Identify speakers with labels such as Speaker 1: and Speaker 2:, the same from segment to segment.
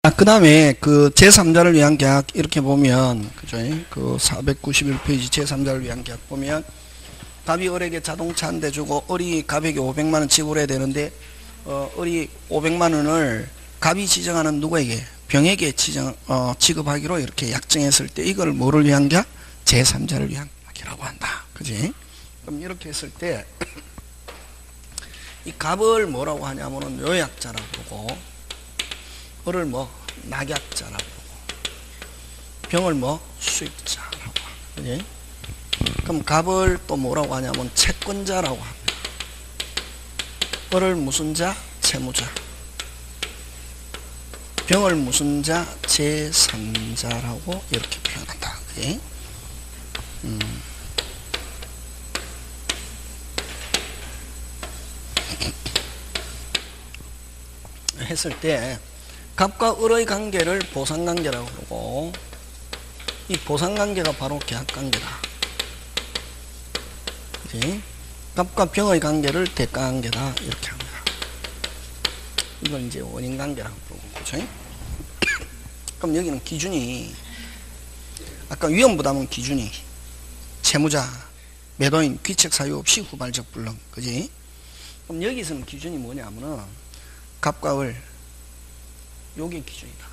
Speaker 1: 그 다음에 그 제3자를 위한 계약 이렇게 보면 그죠? 그 491페이지 제3자를 위한 계약 보면 갑이 을에게 자동차 한 대 주고 을이 갑에게 500만원 지불해야 되는데 을이 500만원을 갑이 지정하는 누구에게? 병에게 지급하기로 이렇게 약정했을 때 이걸 뭐를 위한 계약? 제3자를 위한 계약이라고 한다. 그지? 그럼 이렇게 했을 때 이 갑을 뭐라고 하냐면은 요약자라고 그러고 을을 뭐 낙약자라고 그러고 병을 뭐 수익자라고 그지? 그럼 갑을 또 뭐라고 하냐면 채권자라고 합니다. 을을 무슨 자? 채무자. 병을 무슨 자? 제3자라고 이렇게 표현한다. 그지? 했을 때 갑과 을의 관계를 보상관계라고 그러고 이 보상관계가 바로 계약관계다. 그치? 갑과 병의 관계를 대가관계다 이렇게 합니다. 이걸 이제 원인관계라고 부르고 그치? 그럼 여기는 기준이 아까 위험부담은 기준이 채무자, 매도인, 귀책 사유 없이 후발적 불능 그지? 그럼 여기서는 기준이 뭐냐면은 갑과 을 요게 기준이다.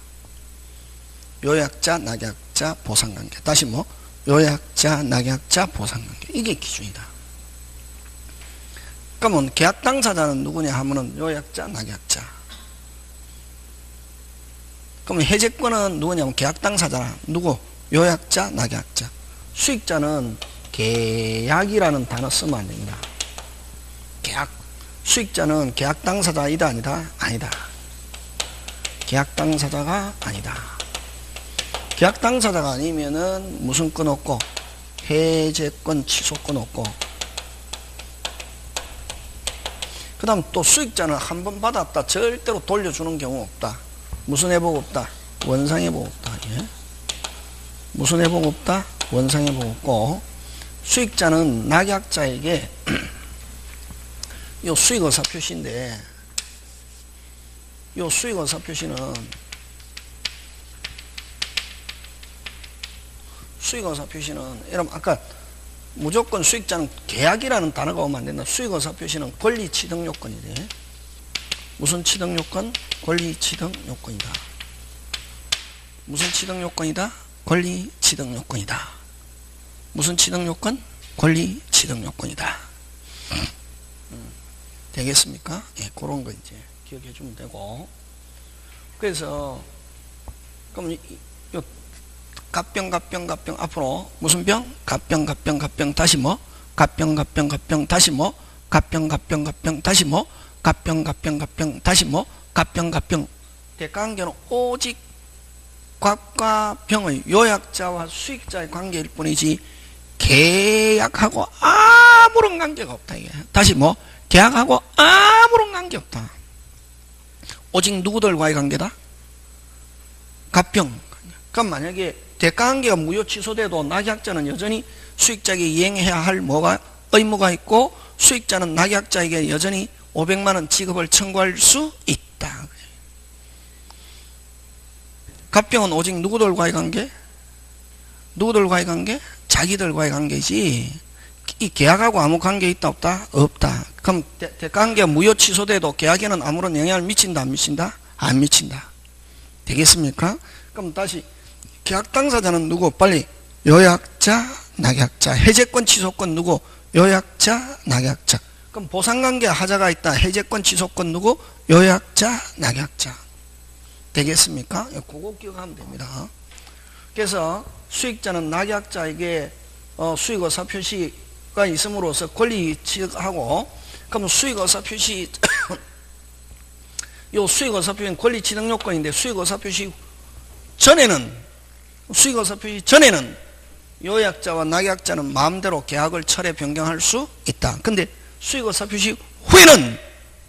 Speaker 1: 요약자, 낙약자, 보상관계. 다시 뭐 요약자, 낙약자, 보상관계. 이게 기준이다. 그러면 계약 당사자는 누구냐 하면은 요약자, 낙약자. 그러면 해제권은 누구냐면 계약 당사자라. 누구? 요약자, 낙약자. 수익자는 계약이라는 단어 쓰면 안 됩니다. 계약. 수익자는 계약 당사자이다 아니다? 아니다. 계약 당사자가 아니다. 계약 당사자가 아니면은 무슨 건 없고 해제권 취소권 없고 그 다음 또 수익자는 한 번 받았다 절대로 돌려주는 경우 없다. 무슨 회복 없다? 원상회복 없다. 예? 무슨 회복 없다? 원상회복 없고 수익자는 낙약자에게 요 수익의사 표시인데 요 수익의사 표시는 여러분 아까 무조건 수익자는 계약이라는 단어가 오면 안 된다. 수익의사 표시는 권리 취득 요건이지. 무슨 취득 요건? 권리 취득 요건이다. 무슨 취득 요건이다? 권리 취득 요건이다. 무슨 취득 요건? 권리 취득 요건이다. 되겠습니까? 예, 그런 거 이제 기억해 주면 되고. 그래서, 그럼, 요, 갑병, 앞으로, 무슨 병? 갑병, 다시 뭐? 갑병, 다시 뭐? 갑병, 다시 뭐? 갑병, 다시 뭐? 갑병. 대가관계는 오직 갑과 병의 요약자와 수익자의 관계일 뿐이지, 계약하고 아무런 관계가 없다, 이게. 다시 뭐? 계약하고 아무런 관계 없다. 오직 누구들과의 관계다? 갑병. 그럼 만약에 대가관계가 무효 취소돼도 낙약자는 여전히 수익자에게 이행해야 할 의무가 있고 수익자는 낙약자에게 여전히 500만원 지급을 청구할 수 있다. 갑병은 오직 누구들과의 관계? 누구들과의 관계? 자기들과의 관계지. 이 계약하고 아무 관계 있다 없다? 없다. 그럼 대가관계가 무효 취소돼도 계약에는 아무런 영향을 미친다 안 미친다? 안 미친다. 되겠습니까? 그럼 다시 계약 당사자는 누구? 빨리 요약자, 낙약자. 해제권 취소권 누구? 요약자, 낙약자. 그럼 보상관계 하자가 있다. 해제권 취소권 누구? 요약자, 낙약자. 되겠습니까? 그거 기억하면 됩니다. 그래서 수익자는 낙약자에게 수익의사 표시가 있음으로써 권리 취득하고, 그럼 수익의사 표시, 요 수익의사 표시는 권리 취득 요건인데, 수익의사 표시 전에는 요약자와 낙약자는 마음대로 계약을 철회 변경할 수 있다. 근데 수익의사 표시 후에는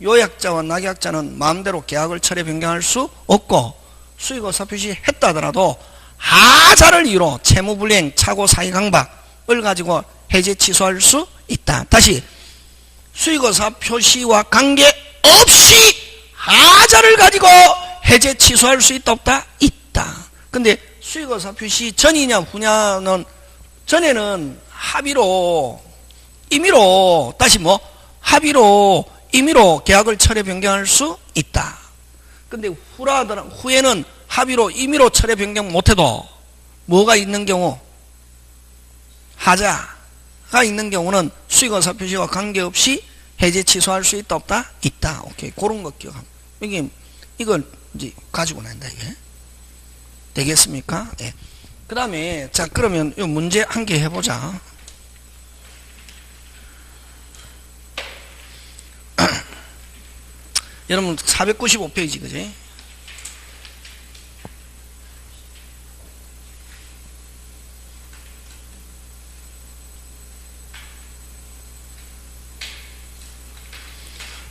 Speaker 1: 요약자와 낙약자는 마음대로 계약을 철회 변경할 수 없고, 수익의사 표시 했다 하더라도 하자를 이유로 채무불이행, 차고 사기강박을 가지고 해제 취소할 수 있다. 다시 수익의사 표시와 관계없이 하자를 가지고 해제 취소할 수 있다 없다? 있다. 근데 수익어사표 시 전이냐 후냐는 전에는 합의로 임의로 다시 뭐 합의로 임의로 계약을 철회 변경할 수 있다. 근데 후에는 합의로 임의로 철회 변경 못해도 뭐가 있는 경우? 하자가 있는 경우는 수익어사표 시와 관계없이 해제 취소할 수 있다 없다? 있다. 오케이. 그런 거 기억합니다. 이게 이걸 이제 가지고 난다 이게. 되겠습니까? 예. 그 다음에 자 그러면 이 문제 한 개 해보자. 여러분 495페이지 그지?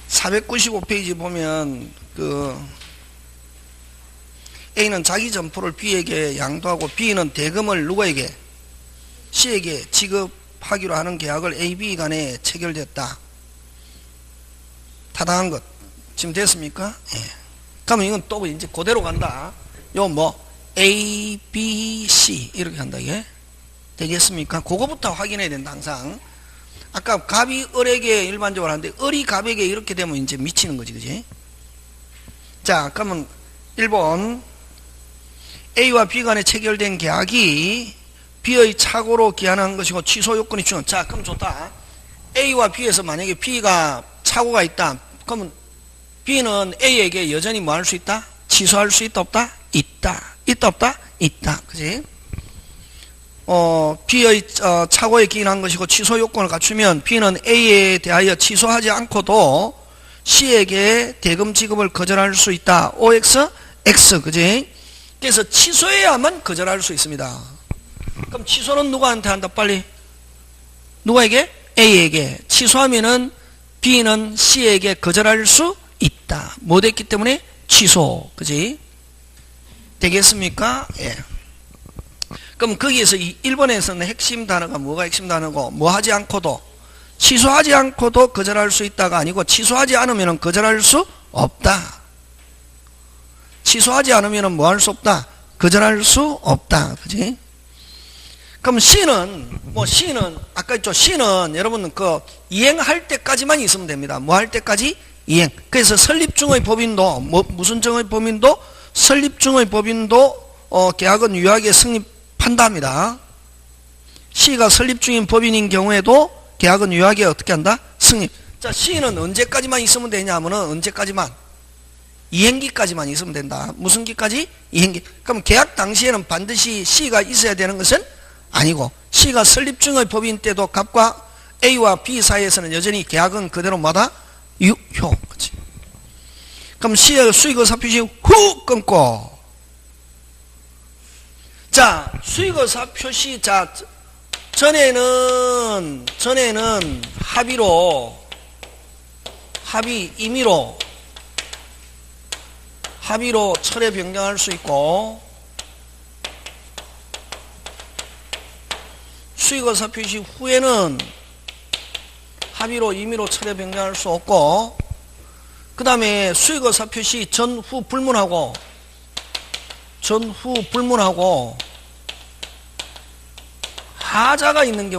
Speaker 1: (495페이지) 보면 그 A는 자기 점포를 B에게 양도하고 B는 대금을 누구에게? C에게 지급하기로 하는 계약을 A, B 간에 체결됐다. 타당한 것 지금 됐습니까? 예. 그러면 이건 또 이제 그대로 간다. 요 뭐 A, B, C 이렇게 간다 이게 되겠습니까? 그거부터 확인해야 된다 항상. 아까 갑이 을에게 일반적으로 하는데 을이 갑에게 이렇게 되면 이제 미치는 거지 그지? 자 그러면 1번 A와 B 간에 체결된 계약이 B의 착오로 기한한 것이고 취소 요건이 중요한. 자 그럼 좋다. A와 B에서 만약에 B가 착오가 있다. 그러면 B는 A에게 여전히 뭐 할 수 있다? 취소할 수 있다 없다? 있다. 있다 없다? 있다. 그지? B의 착오에 기인한 것이고 취소 요건을 갖추면 B는 A에 대하여 취소하지 않고도 C에게 대금 지급을 거절할 수 있다. OX, X. 그지? 그래서 취소해야만 거절할 수 있습니다. 그럼 취소는 누구한테 한다? 빨리. 누구에게? A에게. 취소하면은 B는 C에게 거절할 수 있다. 뭐 됐기 때문에? 취소. 그지? 되겠습니까? 예. 그럼 거기에서 1번에서는 핵심 단어가 뭐가 핵심 단어고, 뭐 하지 않고도, 취소하지 않고도 거절할 수 있다가 아니고, 취소하지 않으면 거절할 수 없다. 취소하지 않으면 뭐 할 수 없다? 거절할 수 없다. 그지? 그럼 C는, C는, 아까 했죠. C는 여러분 그 이행할 때까지만 있으면 됩니다. 뭐 할 때까지? 이행. 그래서 설립중의 법인도, 무슨 중의 법인도? 설립중의 법인도, 계약은 유효하게 성립한다 합니다. C가 설립중인 법인인 경우에도 계약은 유효하게 어떻게 한다? 성립. 자, C는 언제까지만 있으면 되냐 하면은 언제까지만? 이행기까지만 있으면 된다. 무슨 기까지? 이행기. 그럼 계약 당시에는 반드시 C가 있어야 되는 것은 아니고 C가 설립 중의 법인 때도 갑과 A와 B 사이에서는 여전히 계약은 그대로 뭐다? 유효. 그치? 그럼 C의 수익의사표 시 후 끊고. 자, 수익의사표 시 자 전에는 합의로 철회 변경할 수 있고 수익의사표 시 후에는 합의로 임의로 철회 변경할 수 없고 그 다음에 수익의사표 시 전후 불문하고 하자가 있는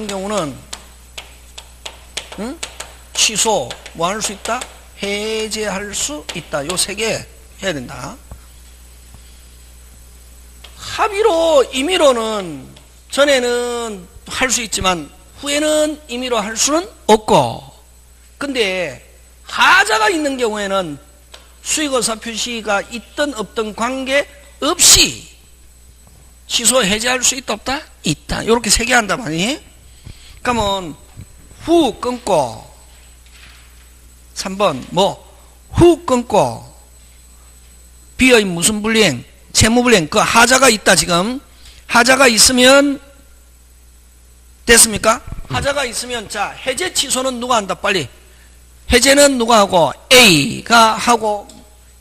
Speaker 1: 경우는 취소 뭐 할 수 있다? 해제할 수 있다. 요 세 개 해야 된다. 합의로 임의로는 전에는 할 수 있지만 후에는 임의로 할 수는 없고 근데 하자가 있는 경우에는 수익의사표 시가 있든 없든 관계없이 취소 해제할 수 있다 없다? 있다. 이렇게 세 개 한다 말이니? 그러면 후 끊고 3번 후 끊고 B의 무슨 불이행? 채무불이행. 그 하자가 있다. 지금 하자가 있으면 됐습니까? 하자가 있으면 자 해제 취소는 누가 한다? 빨리. 해제는 누가 하고? A가 하고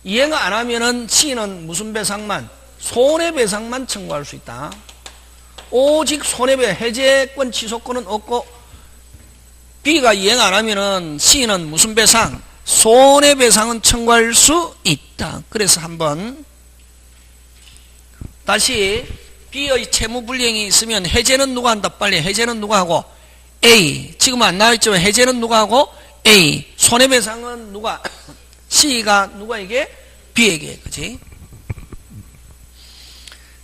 Speaker 1: 이행 안 하면은 C는 무슨 배상만? 손해배상만 청구할 수 있다. 오직 손해배 해제권 취소권은 없고 B가 이행 안 하면은 C는 무슨 배상? 손해배상은 청구할 수 있다. 그래서 한번 다시 B의 채무불이행이 있으면 해제는 누가 한다? 빨리 해제는 누가 하고? A. 지금 안 나와있지만 해제는 누가 하고? A. 손해배상은 누가? C가 누가에게? B에게. 그치?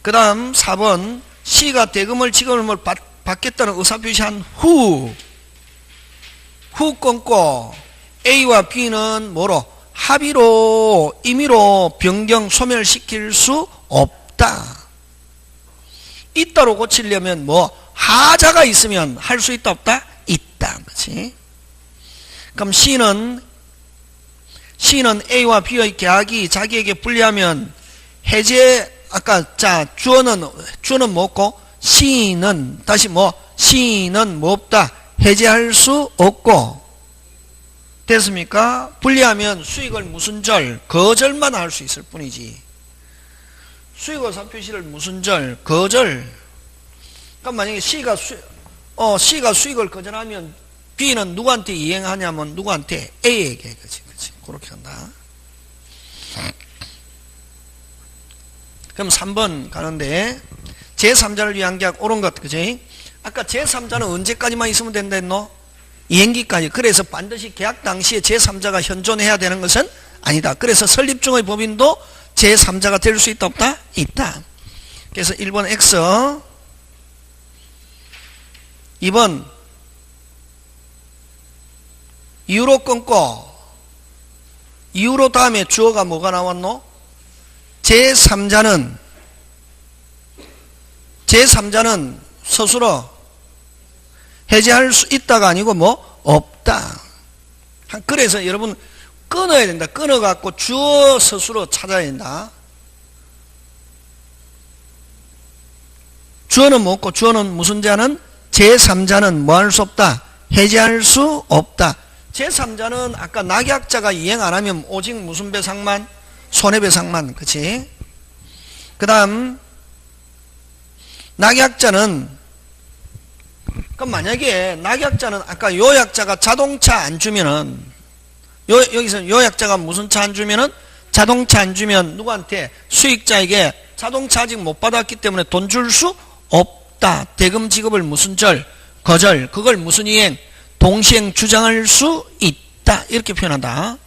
Speaker 1: 그 다음 4번 C가 대금을 지급을 받겠다는 의사표시한 후 끊고 A와 B는 뭐로? 합의로 임의로 변경 소멸시킬 수 없다. 있다로 고치려면 뭐 하자가 있으면 할 수 있다 없다? 있다. 그렇지? 그럼 C는 A와 B의 계약이 자기에게 불리하면 해제 아까 자 주어는 뭐고 C는 다시 뭐 C는 뭐 없다? 해제할 수 없고 됐습니까? 불리하면 수익을 무슨 절? 거절만 할 수 있을 뿐이지. 수익의사 표시를 무슨 절? 거절. 그럼 만약에 C가 수익을 거절하면 B는 누구한테 이행하냐면 누구한테? A에게. 그치. 그렇게 한다. 그럼 3번 가는데 제3자를 위한 계약 옳은 것. 그치? 아까 제3자는 언제까지만 있으면 된다 했노? 이행기까지. 그래서 반드시 계약 당시에 제3자가 현존해야 되는 것은 아니다. 그래서 설립중의 법인도 제3자가 될 수 있다 없다? 있다. 그래서 1번 X 2번 이유로 끊고 이유로 다음에 주어가 뭐가 나왔노? 제3자는 스스로 해제할 수 있다가 아니고 뭐 없다. 그래서 여러분 끊어야 된다. 끊어갖고 주어 스스로 찾아야 된다. 주어는 뭐고 주어는 무슨 자는? 제3자는 뭐 할 수 없다? 해제할 수 없다. 제3자는 아까 낙약자가 이행 안 하면 오직 무슨 배상만? 손해배상만. 그치? 그 다음 낙약자는 그럼 만약에 낙약자는 아까 요약자가 자동차 안 주면은 여기서 요약자가 무슨 차 안 주면은 자동차 안 주면 누구한테? 수익자에게 자동차 아직 못 받았기 때문에 돈 줄 수 없다. 대금 지급을 무슨 절? 거절. 그걸 무슨 이행? 동시행 주장할 수 있다. 이렇게 표현한다.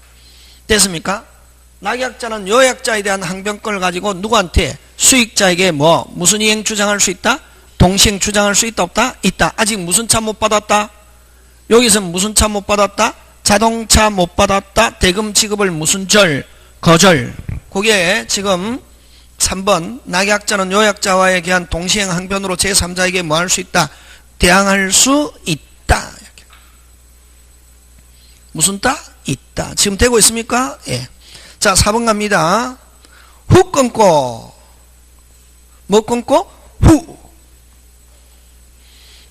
Speaker 1: 됐습니까? 낙약자는 요약자에 대한 항변권을 가지고 누구한테? 수익자에게 뭐 무슨 이행 주장할 수 있다? 동시행 주장할 수 있다 없다? 있다. 아직 무슨 차 못 받았다? 여기서 무슨 차 못 받았다? 자동차 못 받았다. 대금 지급을 무슨 절? 거절. 그게 지금 3번 낙약자는 요약자와에 대한 동시행 항변으로 제3자에게 뭐 할 수 있다? 대항할 수 있다. 이렇게. 무슨 따? 있다. 지금 되고 있습니까? 예. 자 4번 갑니다. 후 끊고 뭐 끊고? 후.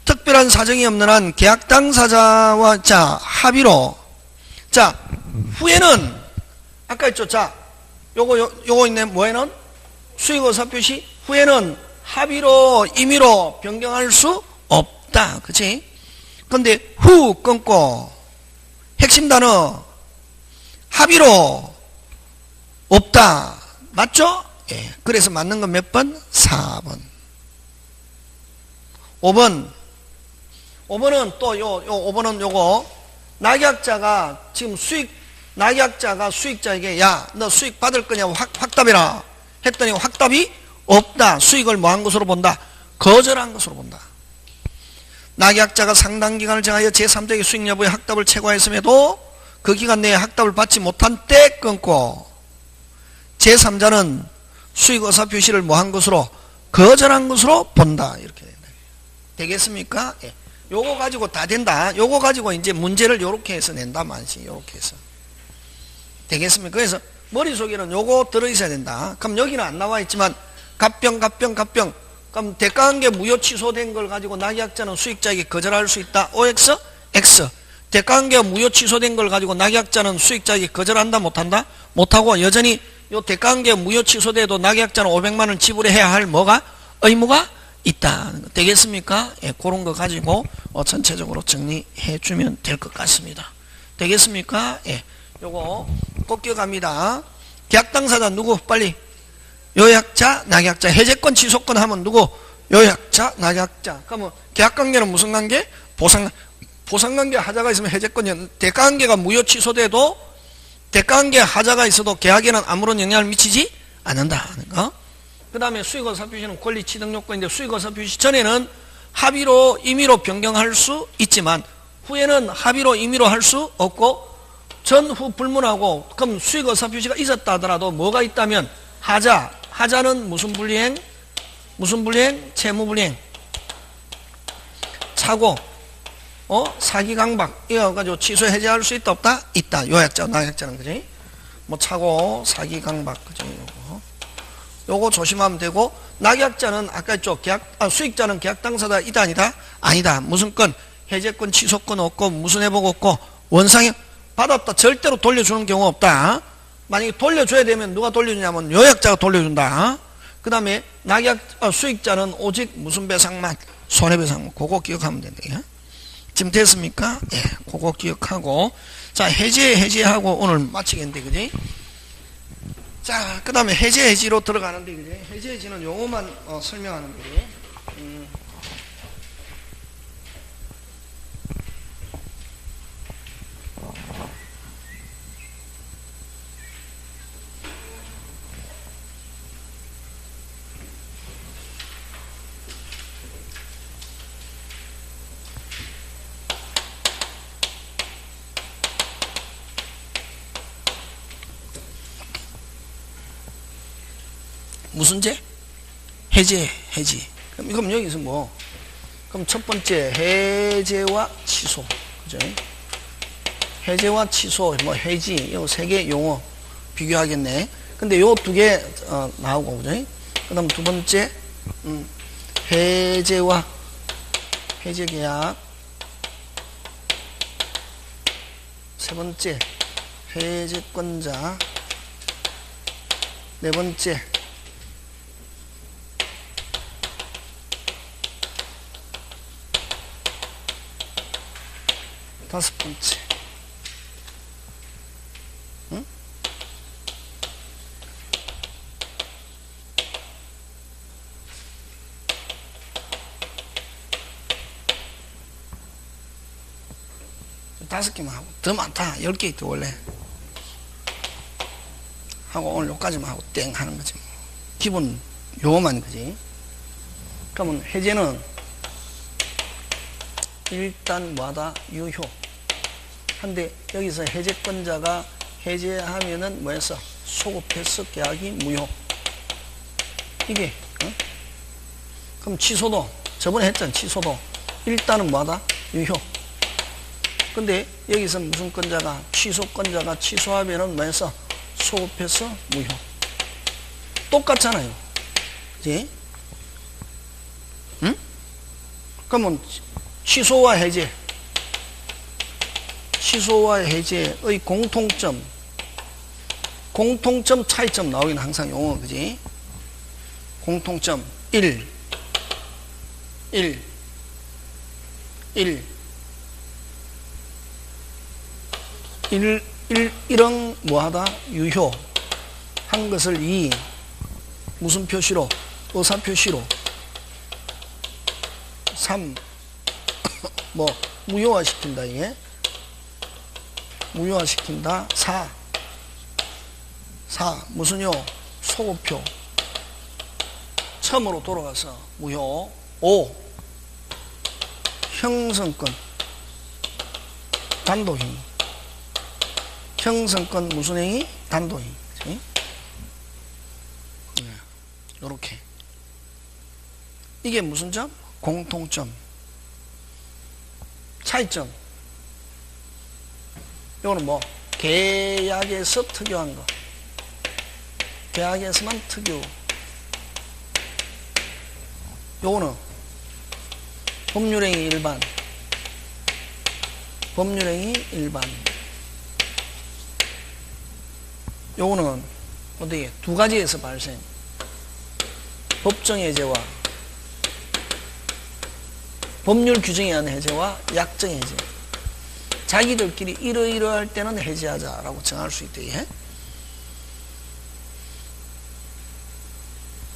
Speaker 1: 특별한 사정이 없는 한 계약 당사자와 자 합의로 자 후에는 아까 했죠. 자 요거 있네. 뭐에는? 수익의사 표시. 후에는 합의로 임의로 변경할 수 없다. 그치? 근데 후 끊고 핵심 단어 합의로 없다. 맞죠? 예. 그래서 맞는 건 몇 번? 4번. 5번은 또 5번은 요거 낙약자가 지금 낙약자가 수익자에게 야 너 수익 받을 거냐고 확답해라 했더니 확답이 없다. 수익을 뭐 한 것으로 본다? 거절한 것으로 본다. 낙약자가 상당 기간을 정하여 제3자에게 수익 여부의 확답을 채과했음에도 그 기간 내에 확답을 받지 못한 때 끊고 제3자는 수익 의사 표시를 뭐 한 것으로? 거절한 것으로 본다. 이렇게 되겠습니까? 예. 요거 가지고 다 된다. 요거 가지고 이제 문제를 요렇게 해서 낸다. 만시 요렇게 해서 되겠습니까? 그래서 머릿속에는 요거 들어있어야 된다. 그럼 여기는 안 나와 있지만 갑병 그럼 대가관계 무효 취소된 걸 가지고 낙약자는 수익자에게 거절할 수 있다. OX? X. 대가관계가 무효 취소된 걸 가지고 낙약자는 수익자에게 거절한다 못한다? 못하고 여전히 요 대가관계가 무효 취소돼도 낙약자는 500만원 지불해야 할 뭐가? 의무가 있다. 되겠습니까? 예, 그런 거 가지고 전체적으로 정리해 주면 될 것 같습니다. 되겠습니까? 예. 요거 꼭 기억합니다. 계약 당사자 누구? 빨리. 요약자, 낙약자. 해제권, 취소권 하면 누구? 요약자, 낙약자. 그러면 계약관계는 무슨 관계? 보상관계 하자가 있으면 해제권이, 대가관계가 무효 취소돼도 대가관계 하자가 있어도 계약에는 아무런 영향을 미치지 않는다. 그 다음에 수익의사 표시는 권리 취득 요건인데, 수익의사 표시 전에는 합의로 임의로 변경할 수 있지만 후에는 합의로 임의로 할 수 없고, 전후 불문하고, 그럼 수익의사 표시가 있었다 하더라도 뭐가 있다면 하자는 무슨 불이행? 무슨 불이행? 채무불이행. 차고 사기강박 이어가지고 취소 해제할 수 있다 없다? 있다. 요약자 낙약자는 그지? 뭐 차고 사기강박 그지? 요거 조심하면 되고, 낙약자는 아까 했죠. 수익자는 계약 당사자 이다 아니다? 아니다. 무슨 건? 해제권, 취소권 없고, 무슨 회복 없고, 원상이 받았다 절대로 돌려주는 경우 없다. 만약에 돌려줘야 되면 누가 돌려주냐면 요약자가 돌려준다. 그 다음에 수익자는 오직 무슨 배상만? 손해배상만. 그거 기억하면 된다. 지금 됐습니까? 예, 그거 기억하고. 자, 해제하고 오늘 마치겠는데, 그지? 자, 그 다음에 해지로 들어가는데, 그지? 해지는 용어만 설명하는 거지. 무슨 죄? 해지. 그럼 여기서 뭐? 그럼 첫 번째 해제와 취소, 그죠? 해제와 취소, 뭐 해지, 요 세 개 용어 비교하겠네. 근데 요 두 개 나오고, 그죠? 그다음 두 번째 해제와 해제 계약. 세 번째 해제권자. 네 번째 다섯 번째. 응? 다섯 개만 하고, 더 많다. 10개 있대, 원래. 하고, 오늘 여기까지만 하고, 땡 하는 거지. 기본 요만, 그지? 그러면 해제는 일단 뭐하다? 유효. 한데 여기서 해제권자가 해제하면은 뭐였어? 소급해서 계약이 무효. 이게 그럼 취소도 저번에 했잖아. 취소도 일단은 뭐하다? 유효. 근데 여기서 무슨 권자가 취소권자가 취소하면은 뭐였어? 소급해서 무효. 똑같잖아요. 그지? 응? 그러면 취소와 해제의 공통점, 차이점 나오긴 항상 용어, 그지? 공통점 1 1은 뭐하다? 유효. 한 것을 2 무슨 표시로? 의사 표시로. 3 뭐 무효화시킨다. 이게 무효화시킨다. 4 무슨요? 소급표. 처음으로 돌아가서 무효. 5 형성권 단독행위. 형성권 무슨 행위? 단독행위. 요렇게. 이게 무슨 점? 공통점. 차이점. 이거는 뭐 계약에서 특유한 거. 계약에서만 특유. 요거는 법률행위 일반. 요거는 어떻게 두 가지에서 발생. 법정해제와 법률 규정에 의한 해제와 약정해제. 자기들끼리 이러이러할 때는 해지하자라고 정할 수 있대. 예?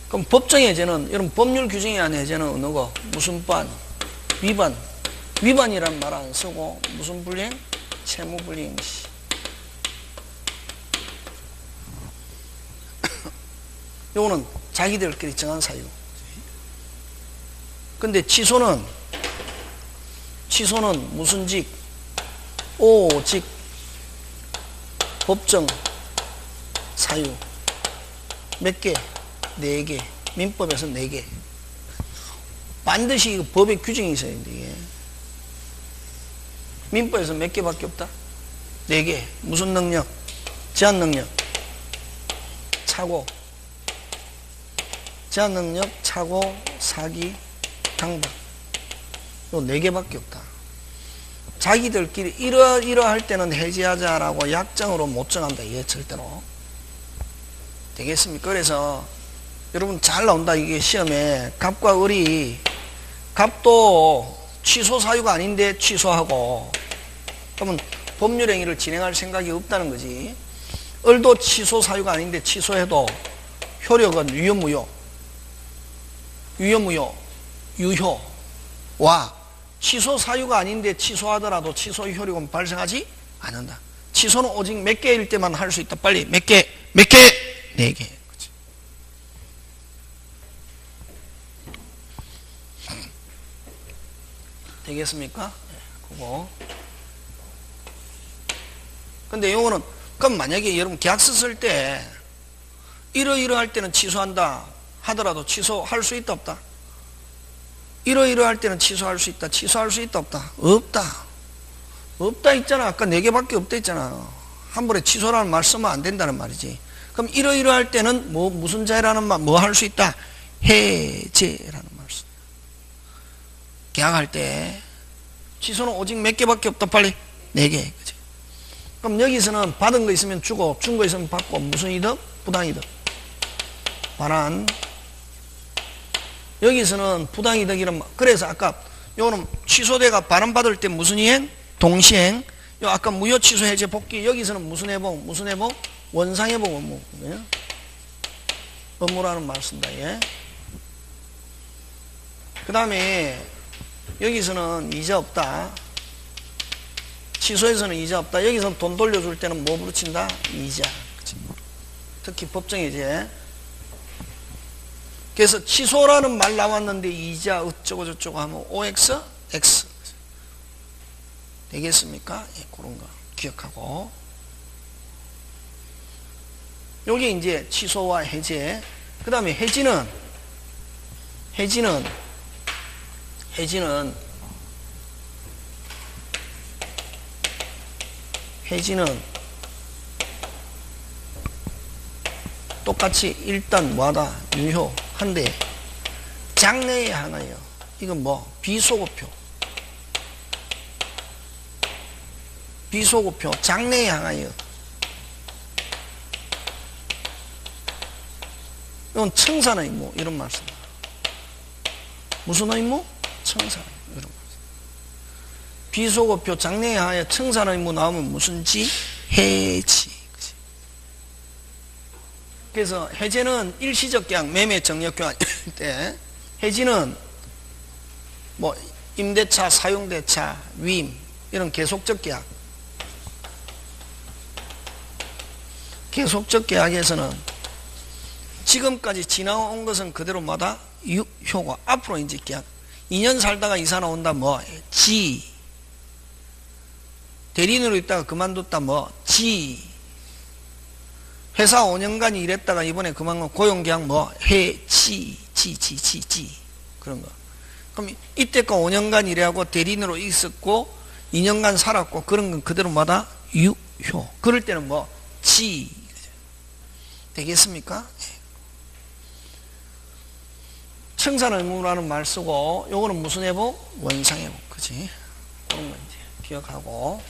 Speaker 1: 그럼 법정 해제는, 여러분 법률 규정에 의한 해제는 어느 거? 무슨 반? 위반. 위반이란 말 안 쓰고 무슨 불이행? 채무불이행시. 요거는 자기들끼리 정한 사유. 근데 취소는 무슨 직? 오직 법정 사유. 몇 개? 4개. 민법에서 4개. 반드시 이거 법의 규정이 있어야 되는데, 이게. 민법에서 몇 개밖에 없다? 4개. 무슨 능력? 제한 능력. 착오. 제한 능력, 착오, 사기, 강박. 요 4개밖에 없다. 자기들끼리 이러할 때는 해지하자라고 약정으로 못 정한다. 이게 절대로. 되겠습니까? 그래서 여러분 잘 나온다. 이게 시험에 갑과 을이, 갑도 취소 사유가 아닌데 취소하고, 그러면 법률행위를 진행할 생각이 없다는 거지. 을도 취소 사유가 아닌데 취소해도 효력은 유효무효, 유효와 취소 사유가 아닌데 취소하더라도 취소 효력은 발생하지 않는다. 취소는 오직 몇 개일 때만 할 수 있다. 빨리 몇 개? 4개. 되겠습니까? 그거. 근데 요거는, 그럼 만약에 여러분 계약서 쓸 때 이러이러할 때는 취소한다 하더라도 취소할 수 있다 없다? 이러이러할 때는 취소할 수 있다, 취소할 수 있다 없다? 없다 있잖아. 아까 4개밖에 없다 있잖아. 한 번에 취소라는 말 쓰면 안 된다는 말이지. 그럼 이러이러할 때는 무슨 자라는 말, 뭐 할 수 있다? 해제라는 말 쓴다. 계약할 때 취소는 오직 몇 개밖에 없다. 빨리 4개. 그치? 그럼 여기서는 받은 거 있으면 주고 준 거 있으면 받고, 무슨 이득? 부당이득. 반환. 여기서는 부당이득이란 말. 그래서 아까 요거는 취소대가 반환받을 때 무슨 이행? 동시행. 요 아까 무효 취소 해제 복귀. 여기서는 무슨 회복? 원상회복 업무. 예? 업무라는 말 쓴다. 예? 그 다음에 여기서는 이자 없다. 취소에서는 이자 없다. 여기서는 돈 돌려줄 때는 뭐 부르친다? 이자. 그치? 특히 법정해제. 그래서 취소라는 말 나왔는데 이자 어쩌고 저쩌고 하면 OX, X. 되겠습니까? 예, 그런 거 기억하고. 여기 이제 취소와 해제. 그 다음에 해지는 똑같이 일단 뭐하다? 유효한데 장래에 향하여. 이건 뭐? 비소급표 장래에 향하여. 이건 청산 의무 이런 말 씁니다. 무슨 의무? 청산 의무 이런 말 씁니다. 비소급표 장래에 향하여 청산 의무 나오면 무슨지? 해지. 그래서 해제는 일시적 계약, 매매 정력 교환 때, 해지는 뭐 임대차, 사용대차, 위임 이런 계속적 계약. 계속적 계약에서는 지금까지 지나온 것은 그대로마다 유효가. 앞으로 이제 계약 2년 살다가 이사 나온다 뭐 지. 대리인으로 있다가 그만뒀다 뭐 지. 회사 5년간 일했다가 이번에 그만둔 고용계약 뭐 해지. 그런 거. 그럼 이때까 5년간 일하고 대리인으로 있었고 2년간 살았고 그런 건 그대로마다 유효. 그럴 때는 뭐 지. 되겠습니까? 청산 의무라는 말 쓰고, 요거는 무슨 회복? 원상회복. 그지? 그런 거 이제 기억하고.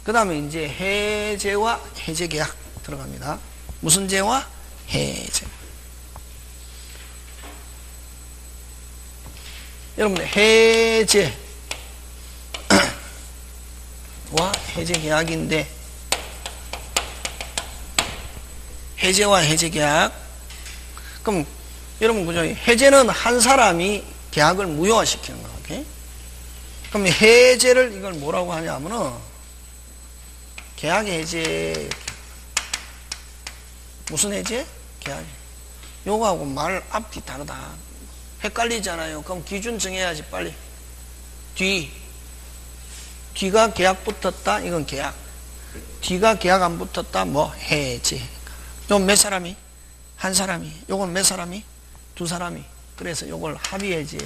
Speaker 1: 그 다음에 이제 해제와 해제계약 들어갑니다. 무슨 제와? 해제. 여러분, 해제와 해제 계약인데, 해제와 해제 계약. 그럼 여러분 그죠? 해제는 한 사람이 계약을 무효화시키는 거예요. 오케이? 그럼 해제를 이걸 뭐라고 하냐면은 계약 해제. 무슨 해제? 계약. 요거하고 말 앞뒤 다르다. 헷갈리잖아요. 그럼 기준 정해야지 빨리. 뒤가 계약 붙었다. 이건 계약. 뒤가 계약 안 붙었다. 뭐 해제. 요건 몇 사람이? 한 사람이. 요건 몇 사람이? 두 사람이. 그래서 요걸 합의 해제.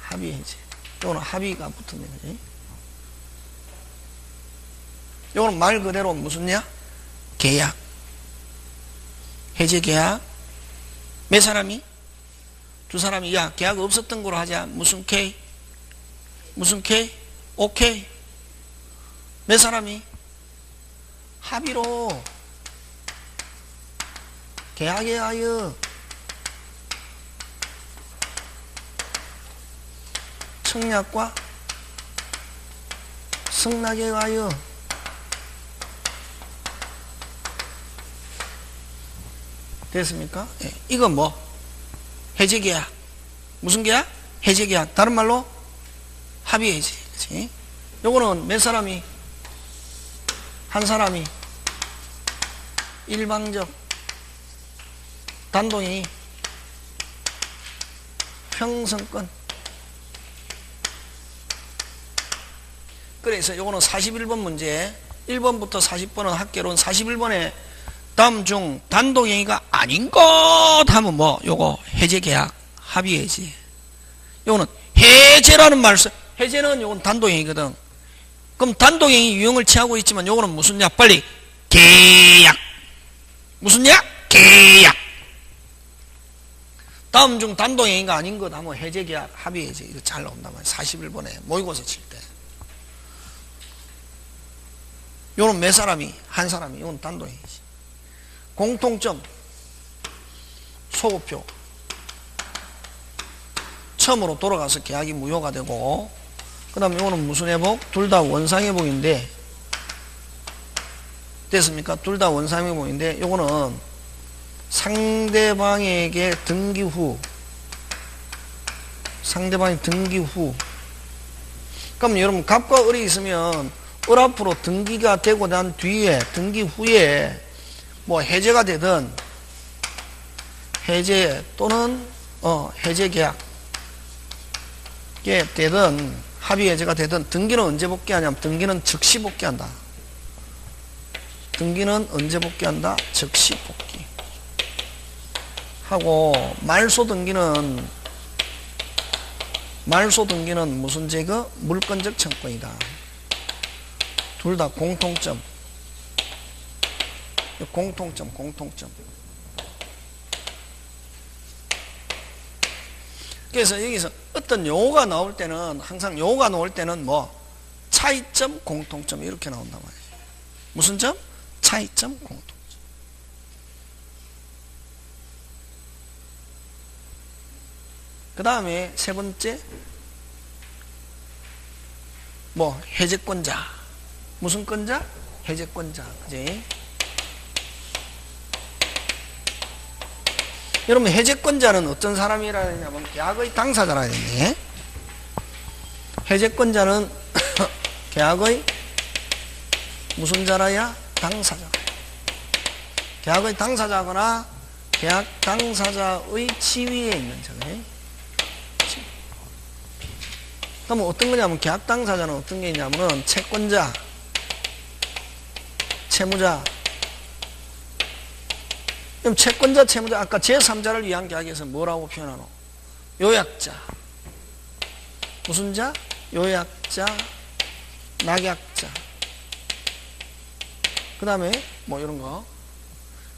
Speaker 1: 합의 해제. 요거는 합의가 붙으면 거지. 요거는 말 그대로 무슨냐? 계약. 해제 계약. 몇 사람이? 두 사람이. 야, 계약 없었던 거로 하자. 무슨 K? 무슨 K? 오케이. 몇 사람이? 합의로 계약에 하여 청약과 승낙에 하여 됐습니까? 예. 이건 뭐? 해제 계약. 무슨 계약? 해제 계약. 다른 말로 합의 해제. 그치? 요거는 몇 사람이? 한 사람이 일방적 단독이 형성권. 그래서 요거는 41번 문제. 1번부터 40번은 학개론. 41번에 다음 중 단독행위가 아닌 것 하면 뭐? 요거 해제 계약, 합의 해제. 요거는 해제라는 말 써. 해제는 요건 단독행위거든. 그럼 단독행위 유형을 취하고 있지만 요거는 무슨냐? 빨리 계약. 무슨냐? 계약. 다음 중 단독행위가 아닌 것 하면 해제 계약, 합의 해제. 이거 잘 나온단 말이야. 41번에 모의고사 칠 때. 요는 몇 사람이? 한 사람이. 요건 단독행위지. 공통점, 소급표. 처음으로 돌아가서 계약이 무효가 되고, 그 다음에 이거는 무슨 회복? 둘 다 원상회복인데, 됐습니까? 둘 다 원상회복인데, 이거는 상대방에게 등기 후, 상대방이 등기 후, 그럼 여러분, 갑과 을이 있으면, 을 앞으로 등기가 되고 난 뒤에, 등기 후에, 뭐 해제가 되든 해제 또는 해제 계약이 되든 합의 해제가 되든 등기는 언제 복귀하냐면 등기는 즉시 복귀한다. 등기는 언제 복귀한다? 즉시 복귀. 하고 말소 등기는 무슨 제거? 물권적 청권이다. 둘 다 공통점. 공통점. 그래서 여기서 어떤 용어가 나올 때는 항상 용어가 나올 때는 뭐 차이점, 공통점 이렇게 나온단 말이에요. 무슨 점? 차이점, 공통점. 그 다음에 세 번째 뭐 해제권자. 무슨 권자? 해제권자. 그지? 여러분 해제권자는 어떤 사람이라 했냐면 계약의 당사자라 했네. 해제권자는 계약의 무슨 자라야? 당사자. 계약의 당사자거나 계약 당사자의 지위에 있는 자네. 그럼 어떤 거냐면 계약 당사자는 어떤 게 있냐면은 채권자, 채무자. 그럼 채권자, 채무자, 아까 제3자를 위한 계약에서 뭐라고 표현하노? 요약자. 무슨 자? 요약자, 낙약자. 그 다음에 뭐 이런 거.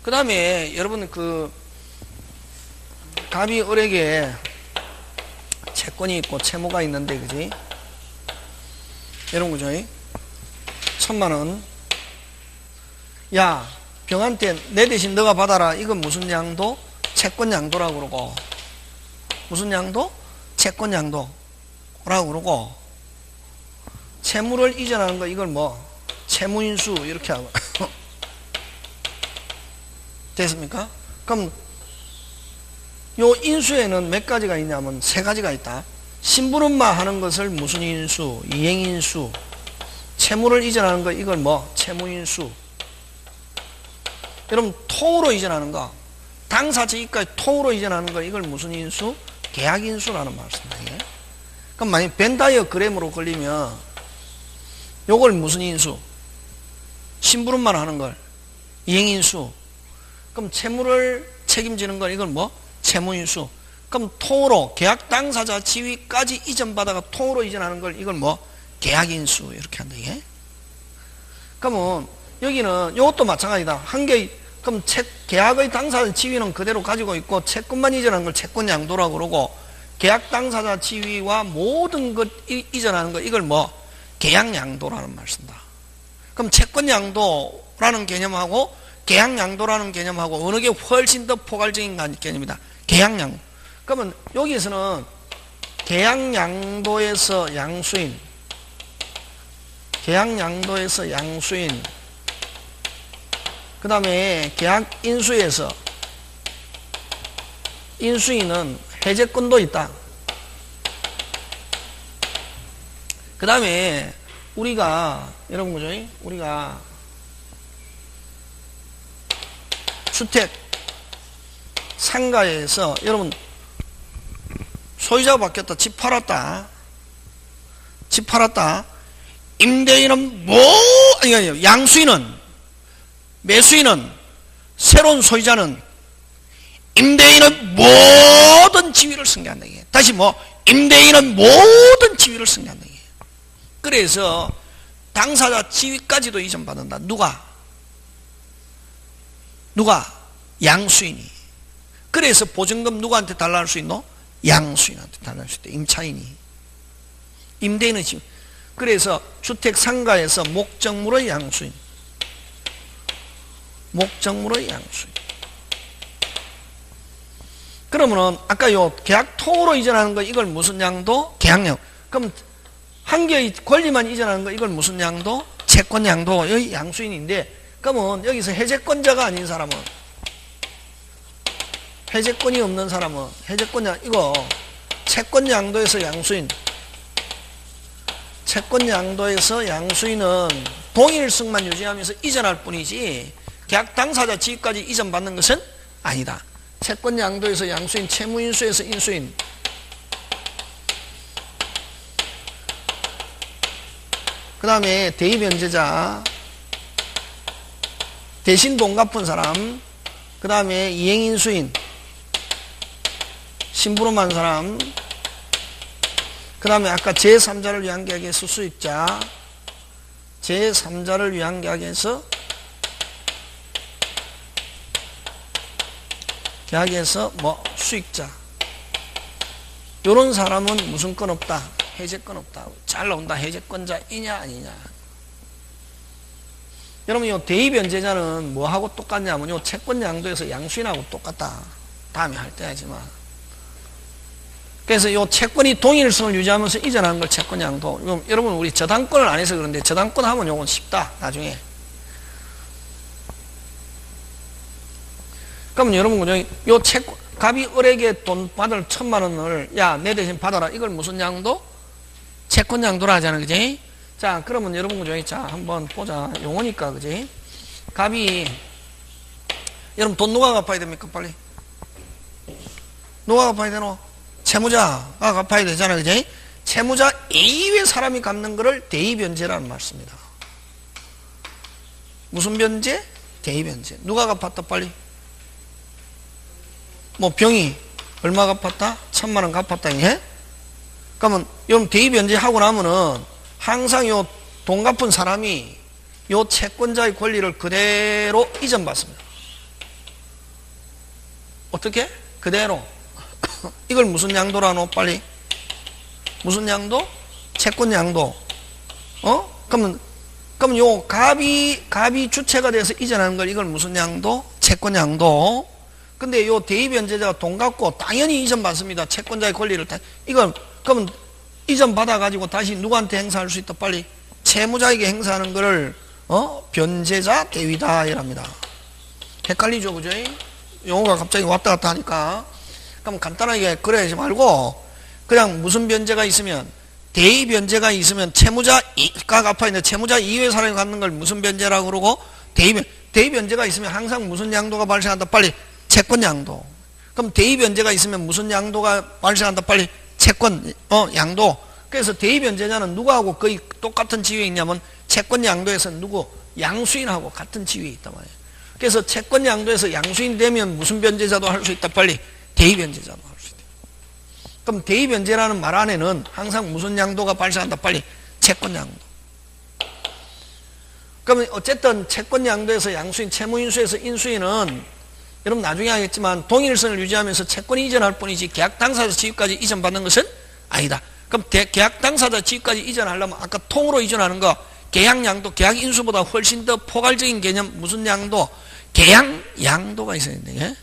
Speaker 1: 그 다음에 여러분 갑이 을에게 채권이 있고 채무가 있는데, 그지? 이런 거죠. 1,000,000원. 야, 병한테 내 대신 너가 받아라. 이건 무슨 양도? 채권 양도라고 그러고. 무슨 양도? 채권 양도라고 그러고. 채무를 이전하는 거 이걸 뭐 채무인수 이렇게 하고 됐습니까? 그럼 요 인수에는 몇 가지가 있냐면 세 가지가 있다. 심부름만 하는 것을 무슨 인수, 이행인수, 채무를 이전하는 거 이걸 뭐 채무인수. 여러분 통으로 이전하는 거, 당사자기까지 통으로 이전하는 거 이걸 무슨 인수? 계약인수라는 말씀이에요. 그럼 만약 벤다이어그램으로 걸리면 요걸 무슨 인수? 심부름만 하는 걸 이행인수. 그럼 채무를 책임지는 걸 이걸 뭐? 채무인수. 그럼 통으로 계약 당사자 지위까지 이전받아가 통으로 이전하는 걸 이걸 뭐? 계약인수 이렇게 한다 이게. 그러면 여기는 이것도 마찬가지다. 한 개 그럼 계약의 당사자 지위는 그대로 가지고 있고 채권만 이전하는 걸 채권양도라고 그러고 계약 당사자 지위와 모든 것 이전하는 거 이걸 뭐? 계약양도라는 말 쓴다. 그럼 채권양도라는 개념하고 계약양도라는 개념하고 어느 게 훨씬 더 포괄적인 개념이다. 계약양도. 그러면 여기에서는 계약양도에서 양수인, 계약양도에서 양수인, 그 다음에 계약인수에서 인수인은 해제권도 있다. 그 다음에 우리가 여러분 그죠? 우리가 주택 상가에서 여러분 소유자가 바뀌었다. 집 팔았다. 집 팔았다. 임대인은 아니 양수인은 매수인은 새로운 소유자는 임대인은 모든 지위를 승계한다. 다시 뭐 임대인은 모든 지위를 승계한다. 그래서 당사자 지위까지도 이전받는다. 누가? 양수인이. 그래서 보증금 누구한테 달라할 수 있노? 양수인한테 달라할 수 있다. 임차인이. 임대인은 지위. 그래서 주택 상가에서 목적물의 양수인. 목적물의 양수인. 그러면은 아까 요 계약 통으로 이전하는 거 이걸 무슨 양도? 계약양. 그럼 한 개의 권리만 이전하는 거 이걸 무슨 양도? 채권 양도. 여기 양수인인데 그러면 여기서 해제권자가 아닌 사람은 해제권이 없는 사람은 해제권자 이거 채권 양도에서 양수인. 채권 양도에서 양수인은 동일성만 유지하면서 이전할 뿐이지 계약 당사자 지위까지 이전받는 것은 아니다. 채권 양도에서 양수인, 채무인수에서 인수인. 그 다음에 대의변제자, 대신 돈 갚은 사람, 그 다음에 이행인수인, 심부름한 사람, 그 다음에 아까 제3자를 위한 계약에서 수익자, 제3자를 위한 계약에서 뭐 수익자. 요런 사람은 무슨 건 없다? 해제권 없다. 잘 나온다. 해제권자이냐 아니냐. 여러분 이 대의변제자는 뭐하고 똑같냐면 요 채권 양도에서 양수인하고 똑같다. 다음에 할 때 하지만. 그래서 요 채권이 동일성을 유지하면서 이전하는 걸 채권 양도. 여러분 우리 저당권을 안 해서 그런데 저당권 하면 요건 쉽다. 나중에. 그러면 여러분 그죠? 요 채권 갑이 을에게 돈 받을 1,000만 원을 야 내 대신 받아라. 이걸 무슨 양도? 채권 양도라 하잖아. 그지? 자 그러면 여러분 그죠? 자 한번 보자. 용어니까 그지? 갑이 여러분 돈 누가 갚아야 됩니까? 빨리. 누가 갚아야 되노? 채무자가 갚아야 되잖아. 그지? 채무자 이외의 사람이 갚는 거를 대의변제라는 말씀입니다. 무슨 변제? 대의변제. 누가 갚았다 빨리? 뭐 병이 얼마 갚았다? 1,000만 원 갚았다. 예? 그러면 여러분 대의변제 하고 나면은 항상 요 돈 갚은 사람이 요 채권자의 권리를 그대로 이전받습니다. 어떻게? 그대로. 이걸 무슨 양도라노? 빨리. 무슨 양도? 채권 양도. 그러면 요 갑이 주체가 돼서 이전하는 걸 이걸 무슨 양도? 채권 양도. 근데 요 대의변제자가 돈 갖고 당연히 이전받습니다. 채권자의 권리를 이걸 그러면 이전받아가지고 다시 누구한테 행사할 수 있다? 빨리. 채무자에게 행사하는 것을 변제자 대위다 이랍니다. 헷갈리죠, 그죠? 용어가 갑자기 왔다 갔다 하니까. 그럼 간단하게 그래야지 말고 그냥 무슨 변제가 있으면 대위 변제가 있으면 채무자가 갚아 있는데 채무자 이외의 사람이 갖는 걸 무슨 변제라고 그러고 대위 변제가 있으면 항상 무슨 양도가 발생한다? 빨리 채권 양도. 그럼 대위 변제가 있으면 무슨 양도가 발생한다? 빨리 채권 양도. 그래서 대위 변제자는 누구하고 거의 똑같은 지위에 있냐면 채권 양도에서 누구 양수인하고 같은 지위에 있단 말이에요. 그래서 채권 양도에서 양수인 되면 무슨 변제자도 할 수 있다? 빨리 대위 변제자도 할 수 있다. 그럼 대위 변제라는 말 안에는 항상 무슨 양도가 발생한다? 빨리 채권 양도. 그러면 어쨌든 채권 양도에서 양수인, 채무인수에서 인수인은 여러분 나중에 하겠지만 동일선을 유지하면서 채권이 이전할 뿐이지 계약 당사자 지위까지 이전받는 것은 아니다. 그럼 계약 당사자 지위까지 이전하려면 아까 통으로 이전하는 거 계약 양도, 계약 인수보다 훨씬 더 포괄적인 개념 무슨 양도? 계약 양도가 있어야 되는데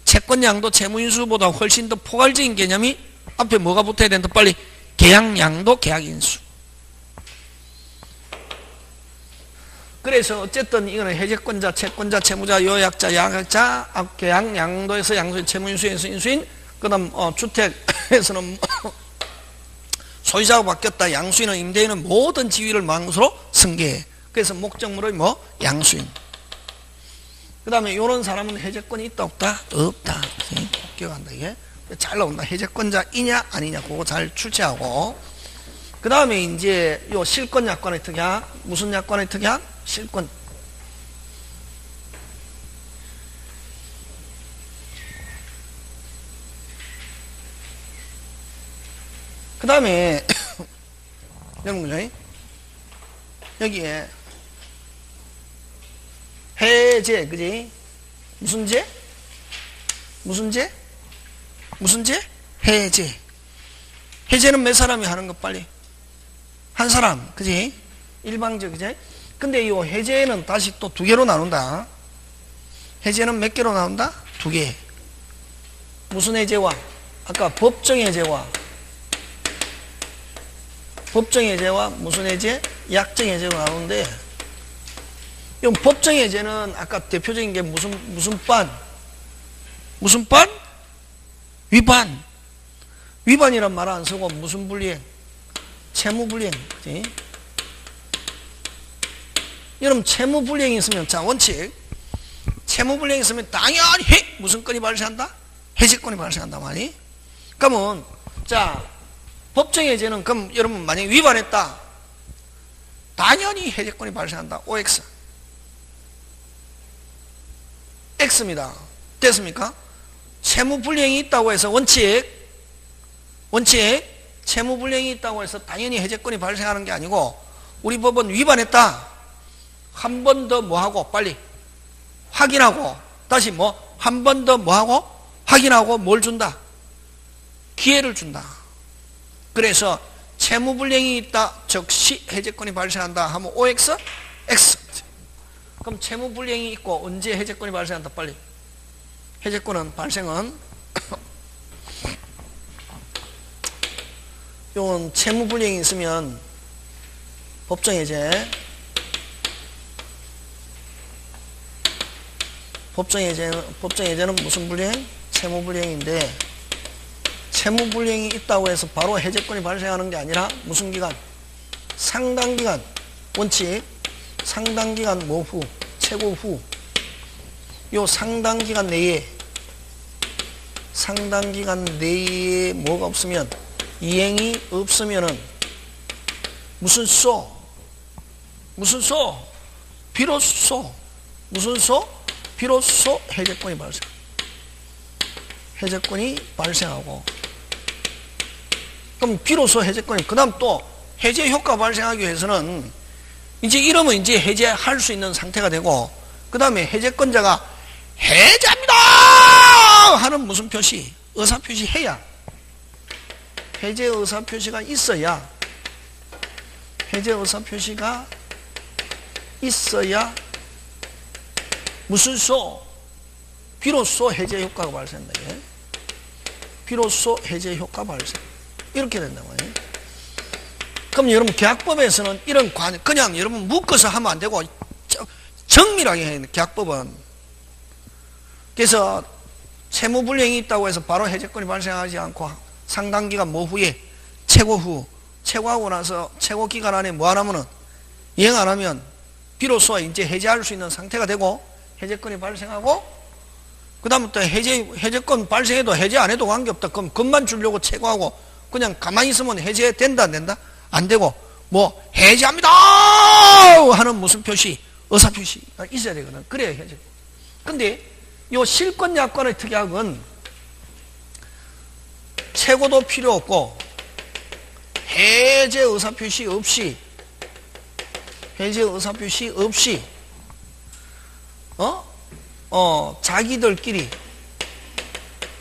Speaker 1: 채권 양도, 채무 인수보다 훨씬 더 포괄적인 개념이 앞에 뭐가 붙어야 된다? 빨리 계약 양도, 계약 인수. 그래서 어쨌든 이거는 해제권자, 채권자, 채무자, 요약자, 약약자, 계약 양도에서 양수인, 채무 인수에서 인수인, 그다음 주택에서는 소유자가 바뀌었다. 양수인은 임대인은 모든 지위를 망수로 승계해. 그래서 목적물의 양수인. 그 다음에 이런 사람은 해제권이 있다 없다? 없다. 기억한다 이게. 잘 나온다. 해제권자이냐 아니냐 그거 잘 출제하고. 그 다음에 이제 요 실권 약관의 특약. 무슨 약관의 특약? 실권. 그 다음에 여러분 여기에 해제, 그지? 무슨 제? 무슨 제? 무슨 제? 해제. 해제는 몇 사람이 하는 것 빨리? 한 사람, 그지? 일방적, 그지? 근데 이 해제는 다시 또 두 개로 나눈다. 해제는 몇 개로 나온다? 두 개. 무슨 해제와? 아까 법정 해제와 법정 해제와 무슨 해제? 약정 해제로 나오는데, 이 법정 해제는 아까 대표적인 게 무슨 반? 무슨 반? 위반. 위반이란 말 안 쓰고 무슨 불이행? 채무불이행. 그치? 여러분, 채무불이행이 있으면, 자, 원칙. 채무불이행이 있으면 당연히 무슨 건이 발생한다? 해제권이 발생한다 말이. 그러면, 자, 법정해제는 그럼 여러분 만약에 위반했다. 당연히 해제권이 발생한다. OX. X입니다. 됐습니까? 채무불이행이 있다고 해서 원칙 채무불이행이 있다고 해서 당연히 해제권이 발생하는 게 아니고 우리 법은 위반했다. 한 번 더 뭐하고 빨리 확인하고 다시 한 번 더 뭐하고 확인하고 뭘 준다? 기회를 준다. 그래서 채무불이행이 있다. 즉시 해제권이 발생한다 하면 OX, X. 그럼 채무불이행이 있고 언제 해제권이 발생한다? 빨리. 해제권은 발생은 요건 채무불이행이 있으면 법정해제. 법정해제는 무슨 불이행? 채무불이행인데 채무불이행이 있다고 해서 바로 해제권이 발생하는 게 아니라 무슨 기간? 상당기간. 원칙. 상당기간 후, 최고 후. 요 상당기간 내에 뭐가 없으면 이행이 없으면은 무슨 비로소 해제권이 발생하고 그럼 비로소 해제권이 그 다음 또 해제 효과 발생하기 위해서는 이제 이러면 이제 해제할 수 있는 상태가 되고 그 다음에 해제권자가 해제합니다 하는 무슨 표시? 의사표시 해야 해제 의사표시가 있어야 무슨 비로소 해제 효과가 발생한다. 비로소 해제 효과 발생. 이렇게 된단 말이에요. 그럼 여러분 계약법에서는 이런 그냥 여러분 묶어서 하면 안 되고 정밀하게 해야 돼요. 계약법은. 그래서 채무불이행이 있다고 해서 바로 해제권이 발생하지 않고 상당 기간 후에 최고하고 나서 최고 기간 안에 뭐 안 하면은 이행 안 하면 비로소 이제 해제할 수 있는 상태가 되고 해제권이 발생하고 그 다음부터 해제권 발생해도 해제 안 해도 관계없다. 그럼 금만 주려고 최고하고 그냥 가만히 있으면 해제된다 안 된다? 안 되고 뭐 해제합니다 하는 무슨 표시 의사표시가 있어야 되거든. 그래야 해제. 근데 요 실권약관의 특약은 최고도 필요 없고 해제 의사표시 없이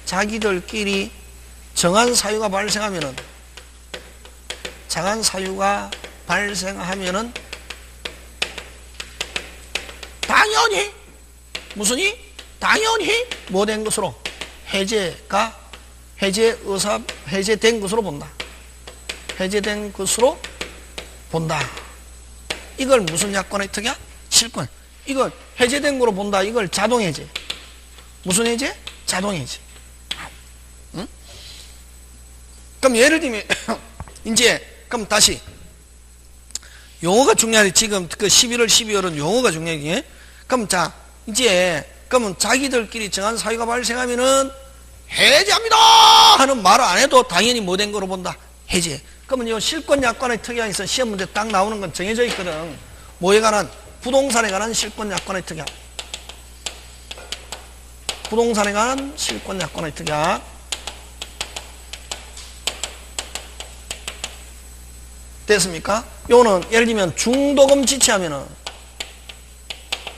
Speaker 1: 자기들끼리 정한 사유가 발생하면은 당연히 당연히 뭐 된 것으로 해제된 것으로 본다. 해제된 것으로 본다. 이걸 무슨 약관의 특약? 실권. 이걸 해제된 거로 본다. 이걸 자동해제. 무슨 해제? 자동해제. 응? 그럼 예를 들면 이제 그럼 다시 용어가 중요하지. 지금 그 11월 12월은 용어가 중요하지. 그럼 자 이제 그러면 자기들끼리 정한 사유가 발생하면은 해제합니다 하는 말을 안 해도 당연히 뭐 된 거로 본다. 해제. 그러면 이 실권약관의 특약에서 시험 문제 딱 나오는 건 정해져 있거든. 뭐에 관한? 부동산에 관한 실권약관의 특약. 부동산에 관한 실권약관의 특약. 됐습니까? 요거는 예를 들면 중도금 지체하면은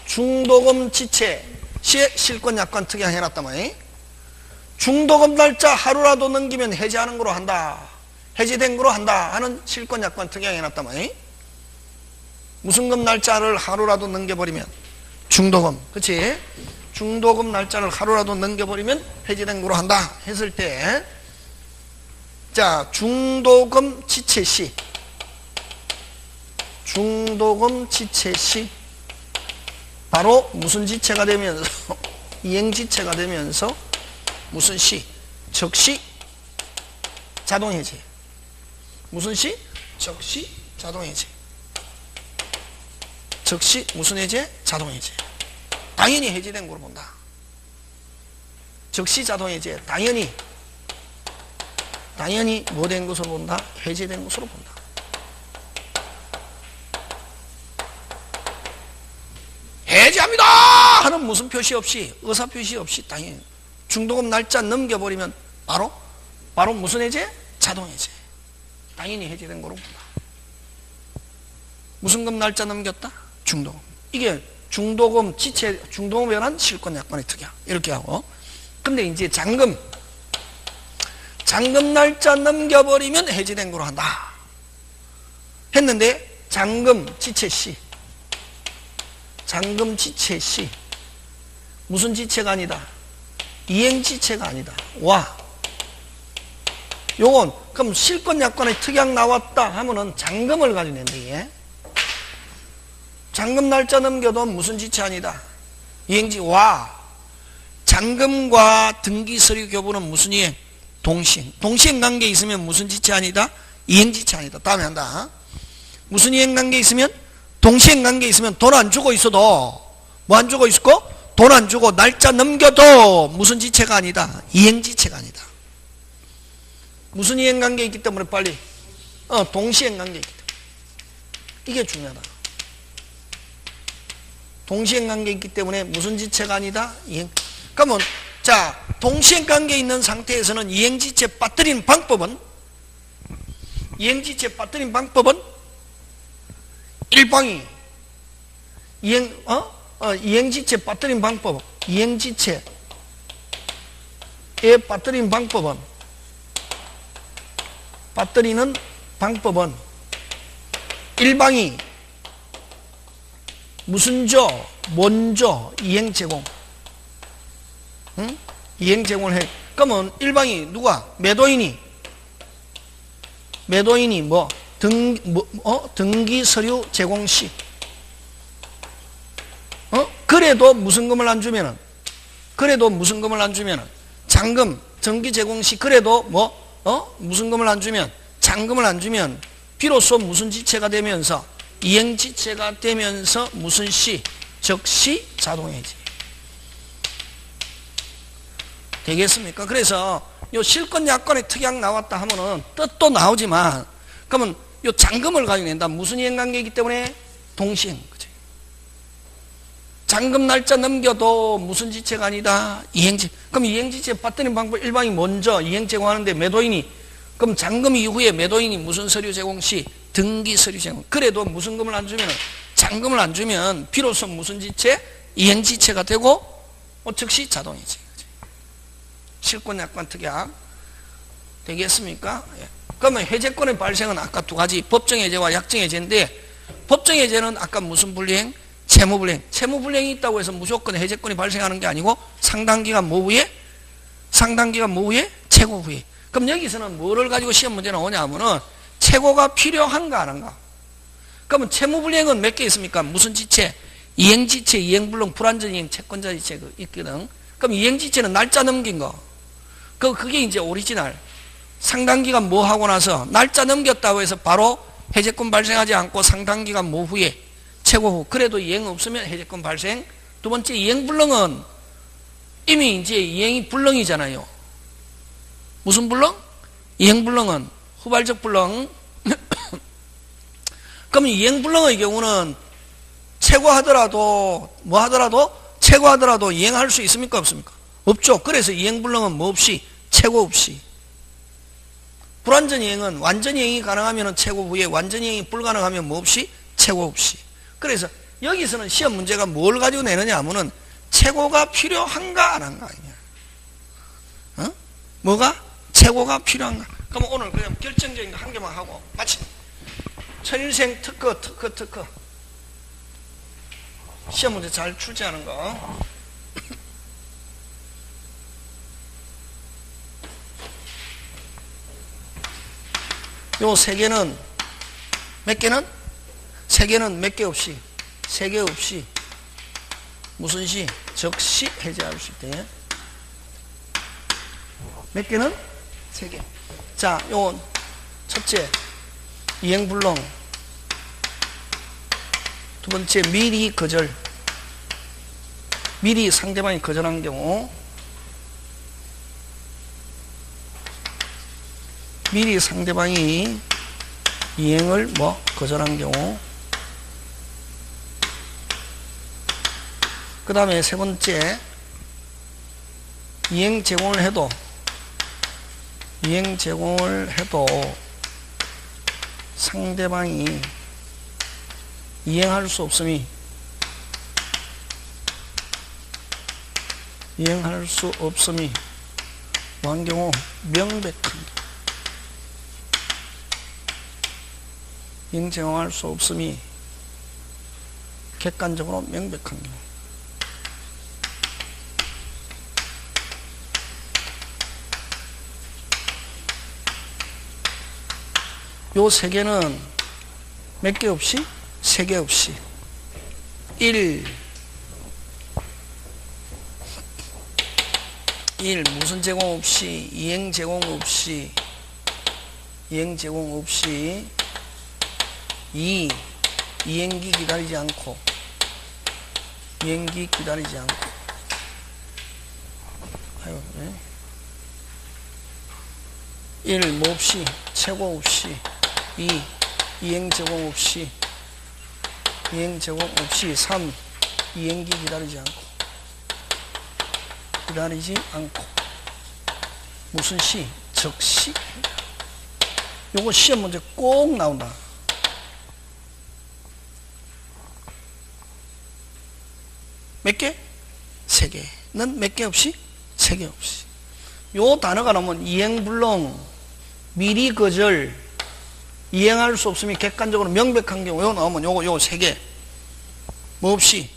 Speaker 1: 중도금 지체 시에 실권약관 특약 해놨단 말이에요. 중도금 날짜 하루라도 넘기면 해제하는 거로 한다. 해제된 거로 한다 하는 실권약관 특약 해놨단 말이에요. 무슨 금 날짜를 하루라도 넘겨버리면 중도금, 그치? 중도금 날짜를 하루라도 넘겨버리면 해제된 거로 한다 했을 때, 자 중도금 지체 시 바로 무슨 지체가 되면서 이행지체가 되면서 무슨 시? 적시 자동해제. 무슨 시? 적시 자동해제. 적시 무슨 해제? 자동해제. 당연히 해제된 걸로 본다. 적시 자동해제. 당연히 뭐 된 것으로 본다? 해제된 것으로 본다. 해제합니다 하는 무슨 표시 없이 의사표시 없이 당연히 중도금 날짜 넘겨버리면 바로 무슨 해제? 자동해제. 당연히 해제된 거로 본다. 무슨 금 날짜 넘겼다? 중도금. 이게 중도금 지체, 중도금에 관한 실권약관의 특약. 이렇게 하고. 근데 이제 잔금 날짜 넘겨버리면 해제된 거로 한다. 했는데 잔금 지체 시 무슨 지체가 아니다? 이행지체가 아니다. 와. 요건 그럼 실권약관의 특약 나왔다 하면은 잔금을 가지고 낸대. 잔금 날짜 넘겨도 무슨 지체 아니다? 이행지. 와. 잔금과 등기서류 교부는 무슨 이행? 동시행 관계 있으면 무슨 지체 아니다? 이행지체 아니다. 다음에 한다. 무슨 이행 관계 있으면? 동시행 관계 있으면 돈 안 주고 있어도 뭐 안 주고 있고 돈 안 주고 날짜 넘겨도 무슨 지체가 아니다? 이행지체가 아니다. 무슨 이행 관계 있기 때문에 빨리 동시행 관계 있기 때문에 이게 중요하다. 동시행 관계 있기 때문에 무슨 지체가 아니다? 이행. 그러면 자 동시행 관계 있는 상태에서는 이행지체 빠뜨리는 방법은 일방이 이행지체 빠뜨린 방법, 이행지체에 빠뜨리는 방법은 일방이 무슨 조, 뭔조, 이행 제공. 응? 이행 제공을 해. 그러면 일방이 누가? 매도인이 뭐? 등기 서류 제공 시. 그래도 무슨 금을 안 주면은, 잔금, 등기 제공 시, 그래도 무슨 금을 안 주면, 잔금을 안 주면, 비로소 무슨 지체가 되면서, 이행지체가 되면서 무슨 시, 즉시 자동해지. 되겠습니까? 그래서 요 실권 약관의 특약 나왔다 하면은 뜻도 나오지만, 그러면 요 잔금을 가지고 낸다. 무슨 이행관계이기 때문에? 동시행. 그치? 잔금 날짜 넘겨도 무슨 지체가 아니다? 이행지. 그럼 이행지체 받드는 방법 일반이 먼저 이행 제공하는데 매도인이, 그럼 잔금 이후에 매도인이 무슨 서류 제공 시? 등기 서류 제공. 그래도 무슨 금을 안 주면, 잔금을 안 주면 비로소 무슨 지체? 이행지체가 되고 즉시 자동이지. 실권약관 특약 되겠습니까? 예. 그러면 해제권의 발생은 아까 두 가지, 법정해제와 약정해제인데, 법정해제는 아까 무슨 불이행? 채무불이행. 채무불이행이 있다고 해서 무조건 해제권이 발생하는 게 아니고 상당기간 뭐 후에? 최고 후에. 그럼 여기서는 뭐를 가지고 시험 문제 나오냐 하면은 최고가 필요한가 안 한가? 그러면 채무불이행은 몇 개 있습니까? 무슨 지체? 이행지체, 이행불능, 불완전이행, 채권자 지체 있거든. 그럼 이행지체는 날짜 넘긴 거. 그게 이제 오리지널. 상당기간 뭐 하고 나서 날짜 넘겼다고 해서 바로 해제권 발생하지 않고 상당기간 뭐 후에 최고 후. 그래도 이행 없으면 해제권 발생. 두 번째 이행불능은 이미 이제 이행이 불능이잖아요. 무슨 불능? 이행불능은 후발적 불능. 그럼 이행불능의 경우는 최고하더라도 최고하더라도 이행할 수 있습니까? 없습니까? 없죠. 그래서 이행불능은 뭐 없이? 최고 없이. 불완전이행은 완전이행이 가능하면 최고 후에, 완전이행이 불가능하면 뭐 없이? 최고 없이. 그래서 여기서는 시험 문제가 뭘 가지고 내느냐 하면은 최고가 필요한가 안 한가. 뭐가? 최고가 필요한가. 그럼 오늘 그냥 결정적인 거 한 개만 하고 마치 천일생 특허. 시험 문제 잘 출제하는 거. 요 세 개는 몇 개는? 세 개는 몇 개 없이? 세 개 없이 무슨 시? 즉시 해제할 수 있대. 몇 개는? 세 개. 자, 요 첫째 이행불능, 두 번째 미리 거절. 미리 상대방이 거절한 경우, 미리 상대방이 이행을 거절한 경우, 그 다음에 세 번째 이행 제공을 해도 상대방이 이행할 수 없음이 뭐한 경우? 명백한 경우. 이행 제공할 수 없음이 객관적으로 명백한 경우. 요 세 개는 몇 개 없이? 세 개 없이. 1. 무슨 제공 없이? 이행 제공 없이. 2. 이행기 기다리지 않고. 1. 뭐 없이? 최고 없이. 2. 이행 제공 없이. 3. 이행기 기다리지 않고. 무슨 시? 즉시. 요거 시험 문제 꼭 나온다. 몇 개? 세 개는 몇 개 없이? 세 개 없이. 요 단어가 나오면 이행불능, 미리 거절, 이행할 수 없음이 객관적으로 명백한 경우, 요 나오면 요거 세 개. 뭐 없이?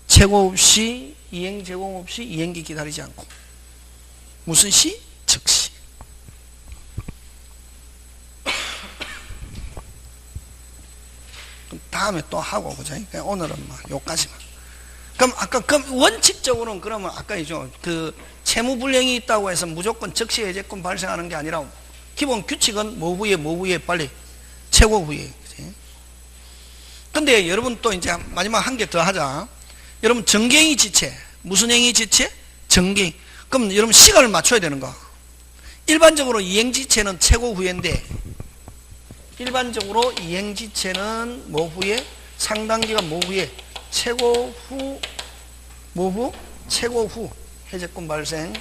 Speaker 1: 최고 없이, 이행 제공 없이, 이행기 기다리지 않고. 무슨 시? 즉시. 다음에 또 하고, 그죠? 그러니까 오늘은 뭐, 요까지만. 그럼 원칙적으로는 그러면 아까이죠. 채무불량이 있다고 해서 무조건 즉시 해제권 발생하는 게 아니라, 기본 규칙은 뭐 후에 빨리, 최고 후에. 그치? 근데 여러분 또 이제 마지막 한 개 더 하자. 여러분 정갱이 지체. 무슨 행위 지체? 정갱. 그럼 여러분 시간을 맞춰야 되는 거. 일반적으로 이행지체는 최고 후회인데, 일반적으로 이행지체는 뭐 후에? 상당기가 뭐 후에? 최고 후, 뭐 후? 최고 후 해제권 발생.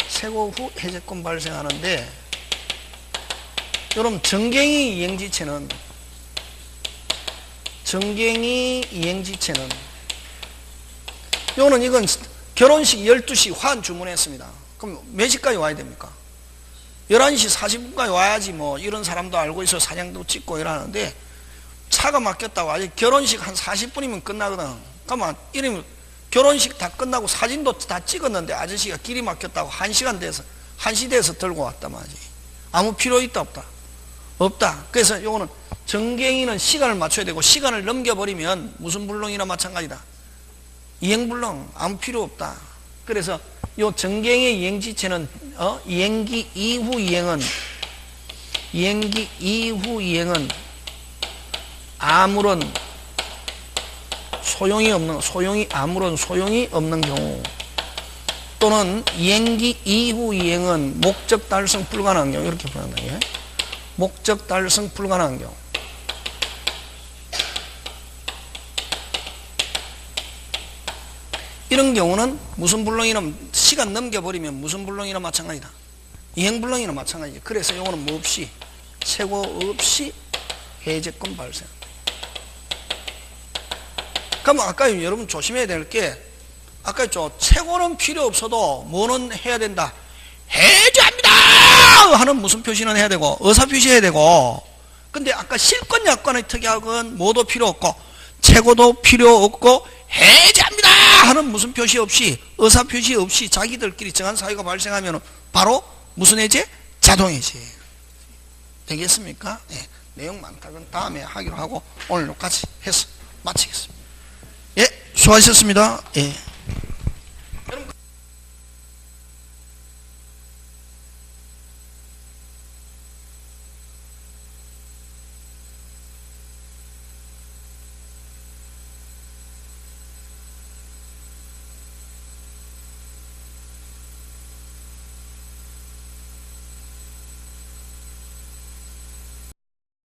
Speaker 1: 최고 후 해제권 발생하는데, 여러분 정갱이 이행지체는 이건 결혼식 12시 환 주문했습니다. 그럼 몇 시까지 와야 됩니까? 11시 40분까지 와야지 뭐 이런 사람도 알고 있어 사장도 찍고 이러는데, 차가 막혔다고 아직 결혼식 한 40분이면 끝나거든. 그러면 이러면 결혼식 다 끝나고 사진도 다 찍었는데 아저씨가 길이 막혔다고 1시 돼서 들고 왔단 말이지. 아무 필요 있다 없다? 없다. 그래서 요거는 정갱이는 시간을 맞춰야 되고, 시간을 넘겨버리면 무슨 불능이나 마찬가지다. 이행불능 아무 필요 없다. 그래서 요 정갱의 이행지체는 이행기 이후 이행은 아무런 소용이 없는 경우, 또는 이행기 이후 이행은 목적 달성 불가능한 경우, 이렇게 표현한다. 예? 목적 달성 불가능한 경우. 이런 경우는 무슨 불능이나 시간 넘겨버리면 무슨 불능이나 마찬가지다. 이행불능이나 마찬가지지. 그래서 이거는 뭐 없이, 최고 없이 해제권 발생. 그럼 아까 여러분 조심해야 될 게, 아까 했죠. 최고는 필요 없어도 뭐는 해야 된다. 해제합니다! 하는 무슨 표시는 해야 되고, 의사 표시해야 되고. 근데 아까 실권 약관의 특약은 뭐도 필요 없고, 최고도 필요 없고, 해제합니다! 하는 무슨 표시 없이, 의사 표시 없이 자기들끼리 정한 사유가 발생하면 바로 무슨 해제? 자동해제. 되겠습니까? 예. 내용 많다. 그건 다음에 하기로 하고 오늘 여기까지 해서 마치겠습니다. 예, 수고하셨습니다. 예.